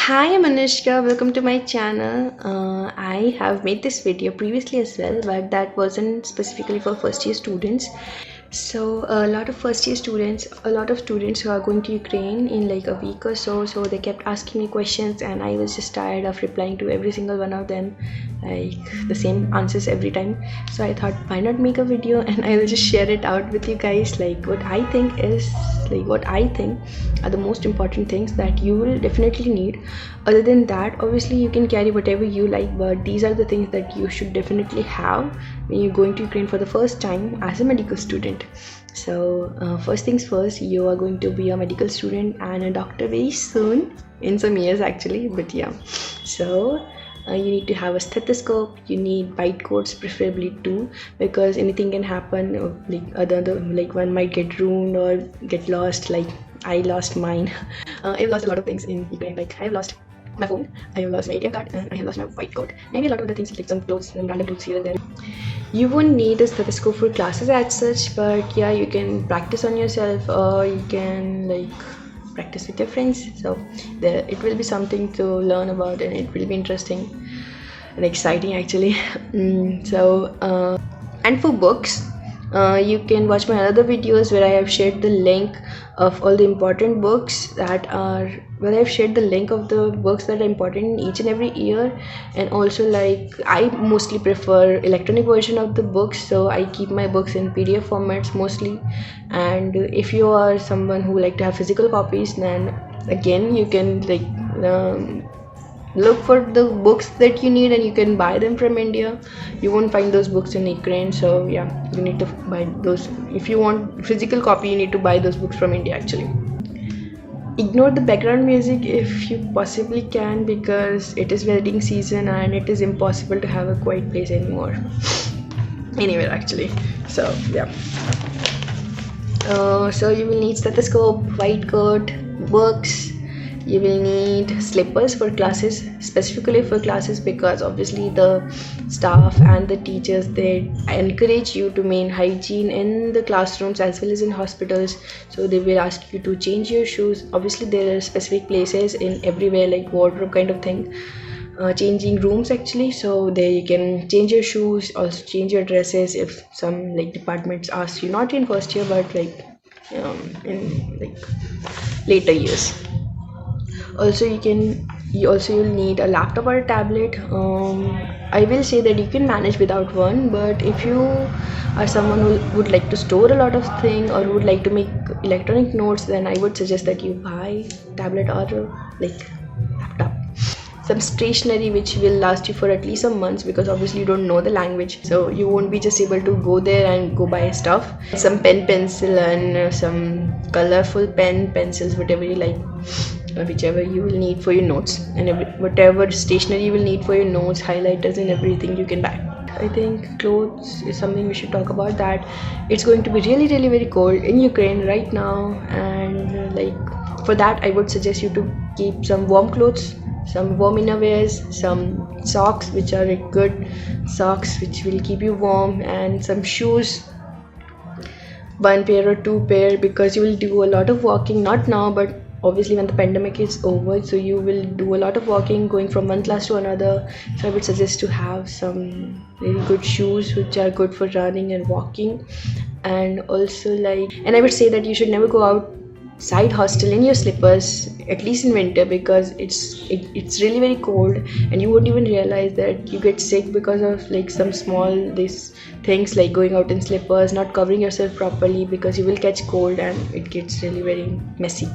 Hi, I'm Anushka. Welcome to my channel. I have made this video previously as well, but that wasn't specifically for first year students. So a lot of first year students, a lot of students who are going to Ukraine in like a week or so they kept asking me questions, and I was just tired of replying to every single one of them, like the same answers every time. So I thought, why not make a video and I will just share it out with you guys, like what I think are the most important things that you will definitely need. Other than that, obviously you can carry whatever you like, but these are the things that you should definitely have when you're going to Ukraine for the first time as a medical student. So first things first, you are going to be a medical student and a doctor very soon, in some years actually, but yeah. So you need to have a stethoscope, you need white coats preferably too, because anything can happen, like like one might get ruined or get lost, like I lost mine. I've lost a lot of things in Ukraine, like I have lost my phone, I have lost my ATM card, and I have lost my white coat. Maybe a lot of other things like some clothes, some random clothes here and there. You won't need a stethoscope for classes as such, but yeah, you can practice on yourself, or you can like practice with your friends. So it will be something to learn about, and it will be interesting and exciting actually. And for books, you can watch my other videos where I have shared the link of all the important books that are, well, I've shared the link of the books that are important in each and every year. And also, like, I mostly prefer electronic version of the books, so I keep my books in PDF formats mostly. And if you are someone who like to have physical copies, then again you can like look for the books that you need and you can buy them from India. You won't find those books in Ukraine, so yeah, you need to buy those. If you want physical copy, you need to buy those books from India actually. Ignore the background music if you possibly can, because it is wedding season and it is impossible to have a quiet place anymore anywhere actually. So yeah, so you will need stethoscope, white coat, books. You will need slippers for classes, specifically for classes, because obviously the staff and the teachers, they encourage you to maintain hygiene in the classrooms as well as in hospitals. So they will ask you to change your shoes. Obviously there are specific places in everywhere, like wardrobe kind of thing, changing rooms actually, so there you can change your shoes, also change your dresses if some like departments ask you, not in first year but like in like later years. Also you'll need a laptop or a tablet. I will say that you can manage without one, but if you are someone who would like to store a lot of things or would like to make electronic notes, then I would suggest that you buy tablet or like laptop. Some stationery which will last you for at least some months, because obviously you don't know the language, so you won't be just able to go there and go buy stuff. Some pen, pencil, and some colorful pencils, whatever you like, whichever you will need for your notes, and whatever stationery you will need for your notes, highlighters and everything you can buy. I think clothes is something we should talk about, that it's going to be really very cold in Ukraine right now, and like for that I would suggest you to keep some warm clothes, some warm innerwears, some socks which are like good socks which will keep you warm, and some shoes, one pair or two pair, because you will do a lot of walking, not now but obviously when the pandemic is over, so you will do a lot of walking going from one class to another. So I would suggest to have some really good shoes which are good for running and walking. And also and I would say that you should never go outside hostel in your slippers, at least in winter, because it's really very cold and you won't even realize that you get sick because of like some small these things, like going out in slippers, not covering yourself properly, because you will catch cold and it gets really very messy.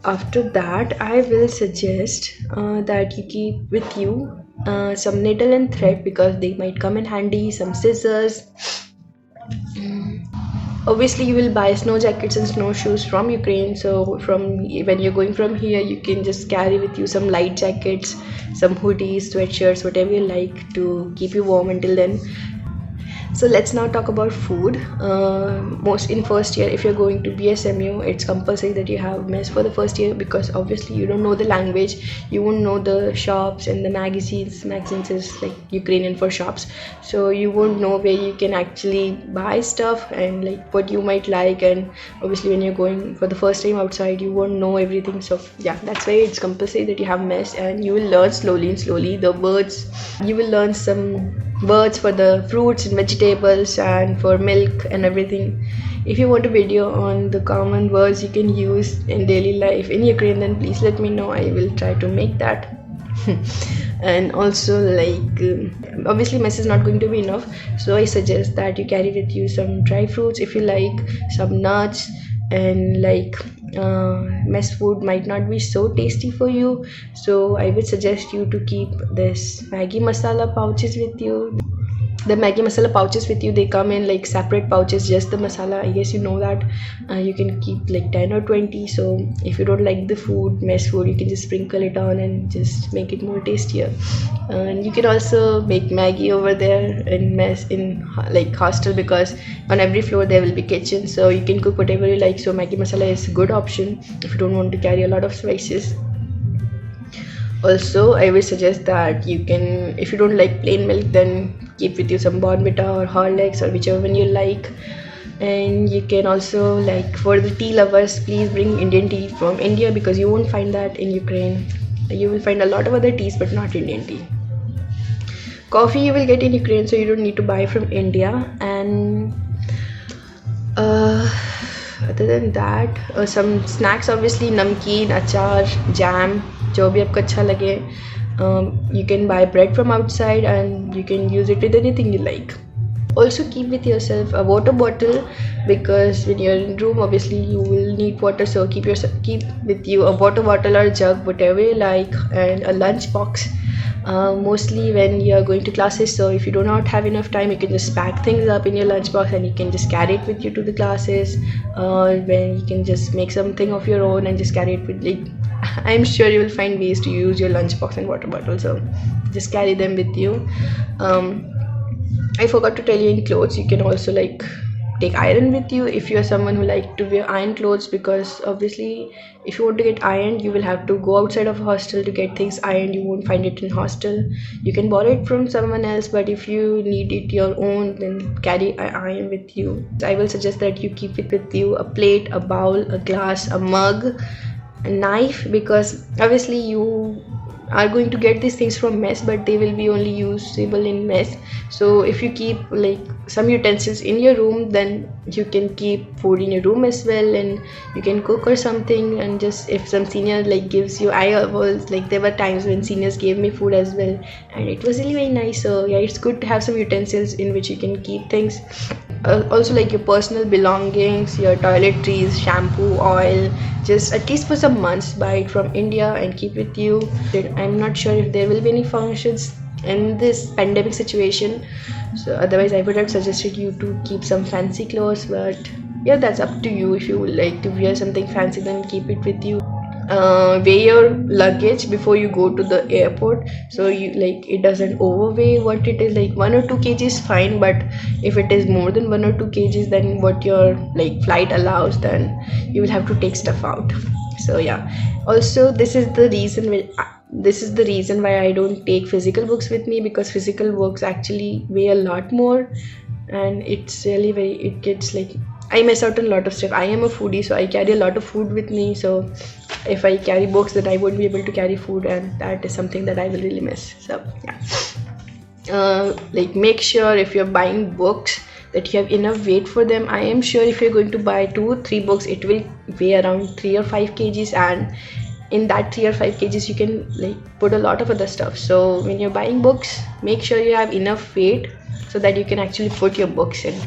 After that, I will suggest that you keep with you some needle and thread, because they might come in handy, some scissors. Obviously you will buy snow jackets and snowshoes from Ukraine, so when you're going from here, you can just carry with you some light jackets, some hoodies, sweatshirts, whatever you like to keep you warm until then. So let's now talk about food. Most in first year, if you're going to BSMU, it's compulsory that you have mess for the first year, because obviously you don't know the language, you won't know the shops and the magazines. Magazines is like Ukrainian for shops, so you won't know where you can actually buy stuff and like what you might like. And obviously when you're going for the first time outside, you won't know everything. So yeah, that's why it's compulsory that you have mess, and you will learn slowly the words. You will learn some words for the fruits and vegetables and for milk and everything. If you want a video on the common words you can use in daily life in Ukraine, then please let me know. I will try to make that. And also like obviously mess is not going to be enough, so I suggest that you carry with you some dry fruits if you like, some nuts, and like mess food might not be so tasty for you, so I would suggest you to keep this Maggi masala pouches with you. The Maggi masala pouches with you, they come in like separate pouches, just the masala, I guess you know that. You can keep like 10 or 20, so if you don't like the food, mess food, you can just sprinkle it on and just make it more tastier. And you can also make Maggi over there in mess in like hostel, because on every floor there will be kitchen, so you can cook whatever you like. So Maggi masala is a good option if you don't want to carry a lot of spices. Also, I will suggest that you can, if you don't like plain milk, then keep with you some Bournvita or Horlicks or whichever one you like. And you can also, like for the tea lovers, please bring Indian tea from India, because you won't find that in Ukraine. You will find a lot of other teas but not Indian tea. Coffee you will get in Ukraine, so you don't need to buy from India. And other than that, some snacks, obviously namkeen, achar, jam, जो भी आपको अच्छा लगे. You can buy bread from outside and you can use it with anything you like. Also keep with yourself a water bottle, because when you're in room obviously you will need water, so keep with you a water bottle or jug, whatever you like, and a lunch box. Mostly when you're going to classes, so if you do not have enough time, you can just pack things up in your lunchbox and you can just carry it with you to the classes, when you can just make something of your own and just carry it with, like I'm sure you will find ways to use your lunchbox and water bottle, so just carry them with you. I forgot to tell you, in clothes you can also like take iron with you if you are someone who like to wear iron clothes, because obviously if you want to get ironed you will have to go outside of hostel to get things ironed. You won't find it in hostel. You can borrow it from someone else, but if you need it your own, then carry an iron with you. I will suggest that you keep it with you, a plate, a bowl, a glass, a mug, a knife, because obviously you are going to get these things from mess, but they will be only usable in mess. So if you keep like some utensils in your room, then you can keep food in your room as well, and you can cook or something. And just if some senior like gives you, I was like, there were times when seniors gave me food as well, and it was really very nice. So yeah, it's good to have some utensils in which you can keep things. Also like your personal belongings, your toiletries, shampoo, oil, just at least for some months buy it from India and keep with you. I'm not sure if there will be any functions in this pandemic situation, so otherwise I would have suggested you to keep some fancy clothes, but yeah, that's up to you. If you would like to wear something fancy, then keep it with you. Weigh your luggage before you go to the airport, so you like it doesn't overweigh what it is. Like 1 or 2 kg is fine, but if it is more than 1 or 2 kgs, then what your like flight allows, then you will have to take stuff out. So yeah, also this is the reason why I don't take physical books with me, because physical books actually weigh a lot more, and it's really it gets like I miss out on a lot of stuff. I am a foodie, so I carry a lot of food with me, so if I carry books, then I won't be able to carry food, and that is something that I will really miss. So yeah, like make sure if you're buying books that you have enough weight for them. I am sure if you're going to buy 2 or 3 books, it will weigh around 3 or 5 kgs, and in that 3 or 5 kgs you can like put a lot of other stuff. So when you're buying books, make sure you have enough weight so that you can actually put your books in.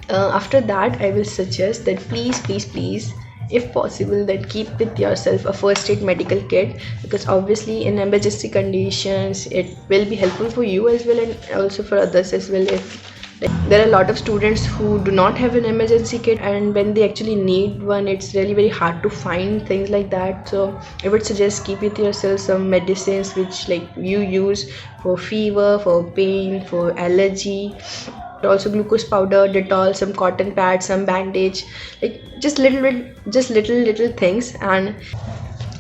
After that, I will suggest that please, if possible, then keep with yourself a first aid medical kit, because obviously in emergency conditions it will be helpful for you as well, and also for others as well. If Like, there are a lot of students who do not have an emergency kit, and when they actually need one, it's really very hard to find things like that. So I would suggest keep with yourself some medicines which like you use for fever, for pain, for allergy. Also glucose powder, Dettol, some cotton pads, some bandage, like just little things, and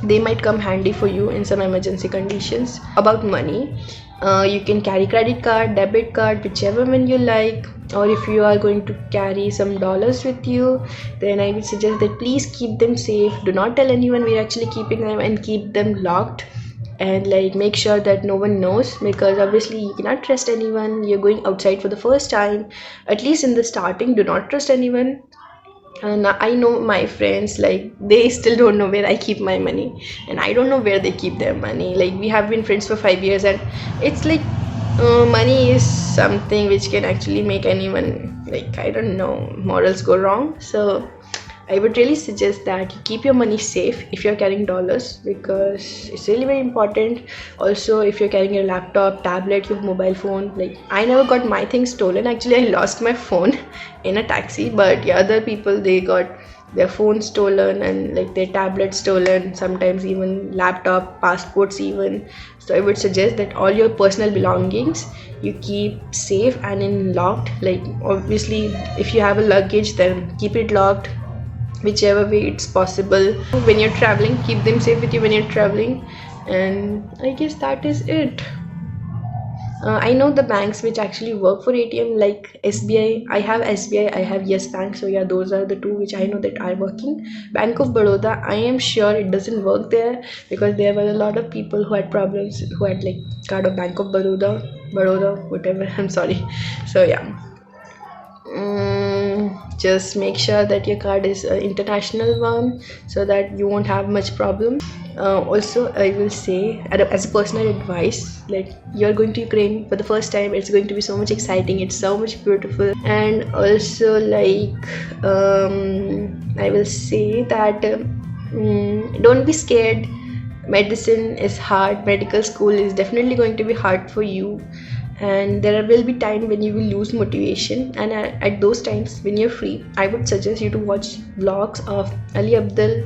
they might come handy for you in some emergency conditions. About money, you can carry credit card, debit card, whichever one you like. Or if you are going to carry some dollars with you, then I would suggest that please keep them safe. Do not tell anyone we're actually keeping them, and keep them locked, and like make sure that no one knows, because obviously you cannot trust anyone. You're going outside for the first time, at least in the starting. Do not trust anyone. And I know my friends, like they still don't know where I keep my money, and I don't know where they keep their money. Like we have been friends for 5 years, and it's like money is something which can actually make anyone, like I don't know, morals go wrong. So I would really suggest that you keep your money safe if you're carrying dollars, because it's really very important. Also, if you're carrying your laptop, tablet, your mobile phone, like I never got my things stolen. Actually, I lost my phone in a taxi, but yeah, other people, they got their phone stolen and like their tablet stolen, sometimes even laptop, passports even. So I would suggest that all your personal belongings you keep safe and in locked. Like obviously if you have a luggage, then keep it locked, whichever way it's possible. When you're traveling, keep them safe with you when you're traveling. And I guess that is it. I know the banks which actually work for ATM, like SBI. I have SBI, I have Yes Bank. So yeah, those are the two which I know that are working. Bank of Baroda, I am sure it doesn't work there, because there were a lot of people who had problems, who had like card of Bank of Baroda, whatever. I'm sorry. So yeah. Just make sure that your card is an international one, so that you won't have much problem. Also, I will say as a personal advice, like you're going to Ukraine for the first time, it's going to be so much exciting, it's so much beautiful. And also like I will say that don't be scared. Medicine is hard, medical school is definitely going to be hard for you, and there will be time when you will lose motivation, and at those times when you're free, I would suggest you to watch vlogs of Ali Abdul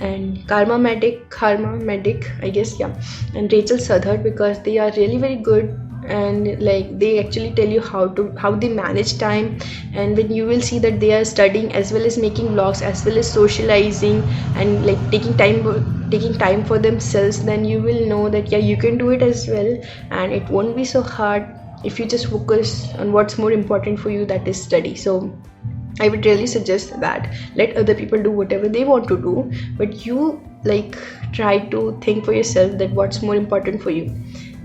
and Karma Medic, I guess, yeah, and Rachel Sadhar, because they are really very good, and like they actually tell you how they manage time. And when you will see that they are studying as well as making vlogs as well as socializing and like taking time for themselves, then you will know that yeah, you can do it as well, and it won't be so hard if you just focus on what's more important for you, that is study. So I would really suggest that let other people do whatever they want to do, but you like try to think for yourself that what's more important for you.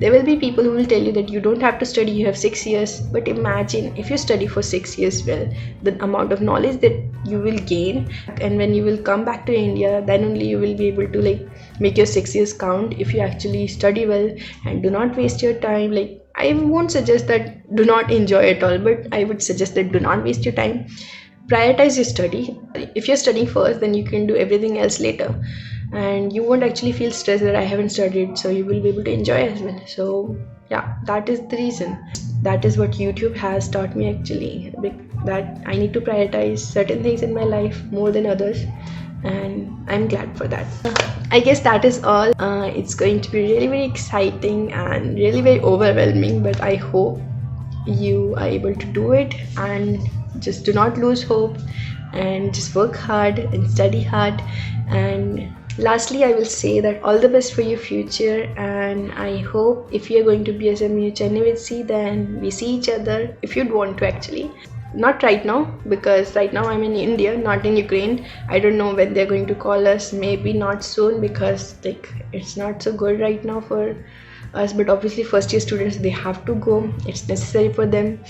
There will be people who will tell you that you don't have to study, you have 6 years. But imagine if you study for 6 years, well, the amount of knowledge that you will gain, and when you will come back to India, then only you will be able to like make your 6 years count if you actually study well. And do not waste your time. Like I won't suggest that do not enjoy at all, but I would suggest that do not waste your time. Prioritize your study. If you're studying first, then you can do everything else later, and you won't actually feel stressed that I haven't studied, so you will be able to enjoy as well. So yeah, that is the reason. That is what YouTube has taught me actually, that I need to prioritize certain things in my life more than others, and I'm glad for that. I guess that is all. It's going to be really very exciting and really very overwhelming, but I hope you are able to do it, and just do not lose hope, and just work hard and study hard. And lastly, I will say that all the best for your future, and I hope if you're going to BSMU Chennai with C, then we see each other if you'd want to actually. Not right now, because right now I'm in India, not in Ukraine. I don't know when they're going to call us, maybe not soon, because like it's not so good right now for us. But obviously first year students, they have to go, it's necessary for them.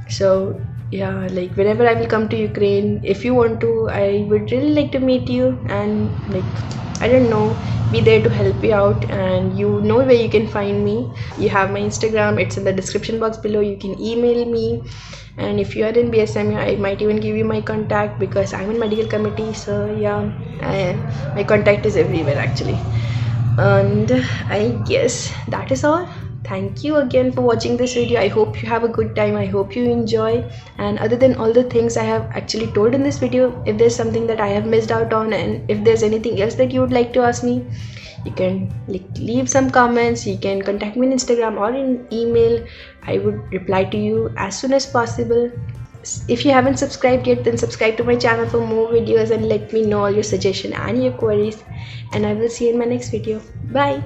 So yeah, like whenever I will come to Ukraine, if you want to, I would really like to meet you, and like I don't know, be there to help you out. And you know where you can find me. You have my Instagram, it's in the description box below. You can email me, and if you are in BSMU, I might even give you my contact, because I'm in medical committee. So yeah, my contact is everywhere actually. And I guess that is all. thank you again for watching this video. I hope you have a good time. I hope you enjoy. And other than all the things I have actually told in this video, if there's something that I have missed out on, and if there's anything else that you would like to ask me, you can leave some comments. You can contact me on Instagram or in email. I would reply to you as soon as possible. If you haven't subscribed yet, then subscribe to my channel for more videos and let me know all your suggestions and your queries, and I will see you in my next video. Bye.